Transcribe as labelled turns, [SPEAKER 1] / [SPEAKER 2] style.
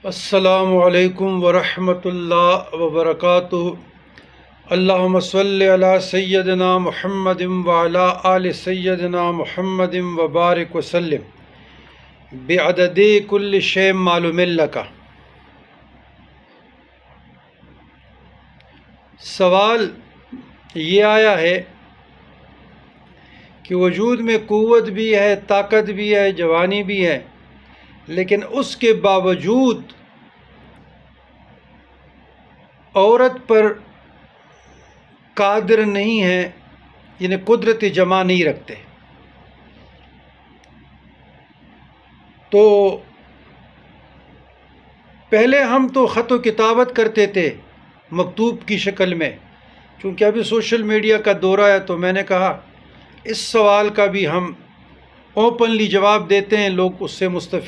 [SPEAKER 1] السلام علیکم ورحمۃ اللہ وبرکاتہ۔ اللہم صلی علی سیدنا محمد وعلی آل سیدنا محمد وبارک وسلم بعدد کل شیء معلوم لک۔ سوال یہ آیا ہے کہ وجود میں قوت بھی ہے، طاقت بھی ہے، جوانی بھی ہے، لیکن اس کے باوجود عورت پر قادر نہیں ہے، یعنی قدرت جمع نہیں رکھتے۔ تو پہلے ہم تو خط و کتابت کرتے تھے مکتوب کی شکل میں، چونکہ ابھی سوشل میڈیا کا دورہ ہے، تو میں نے کہا اس سوال کا بھی ہم اوپنلی جواب دیتے ہیں، لوگ اس سے مستفید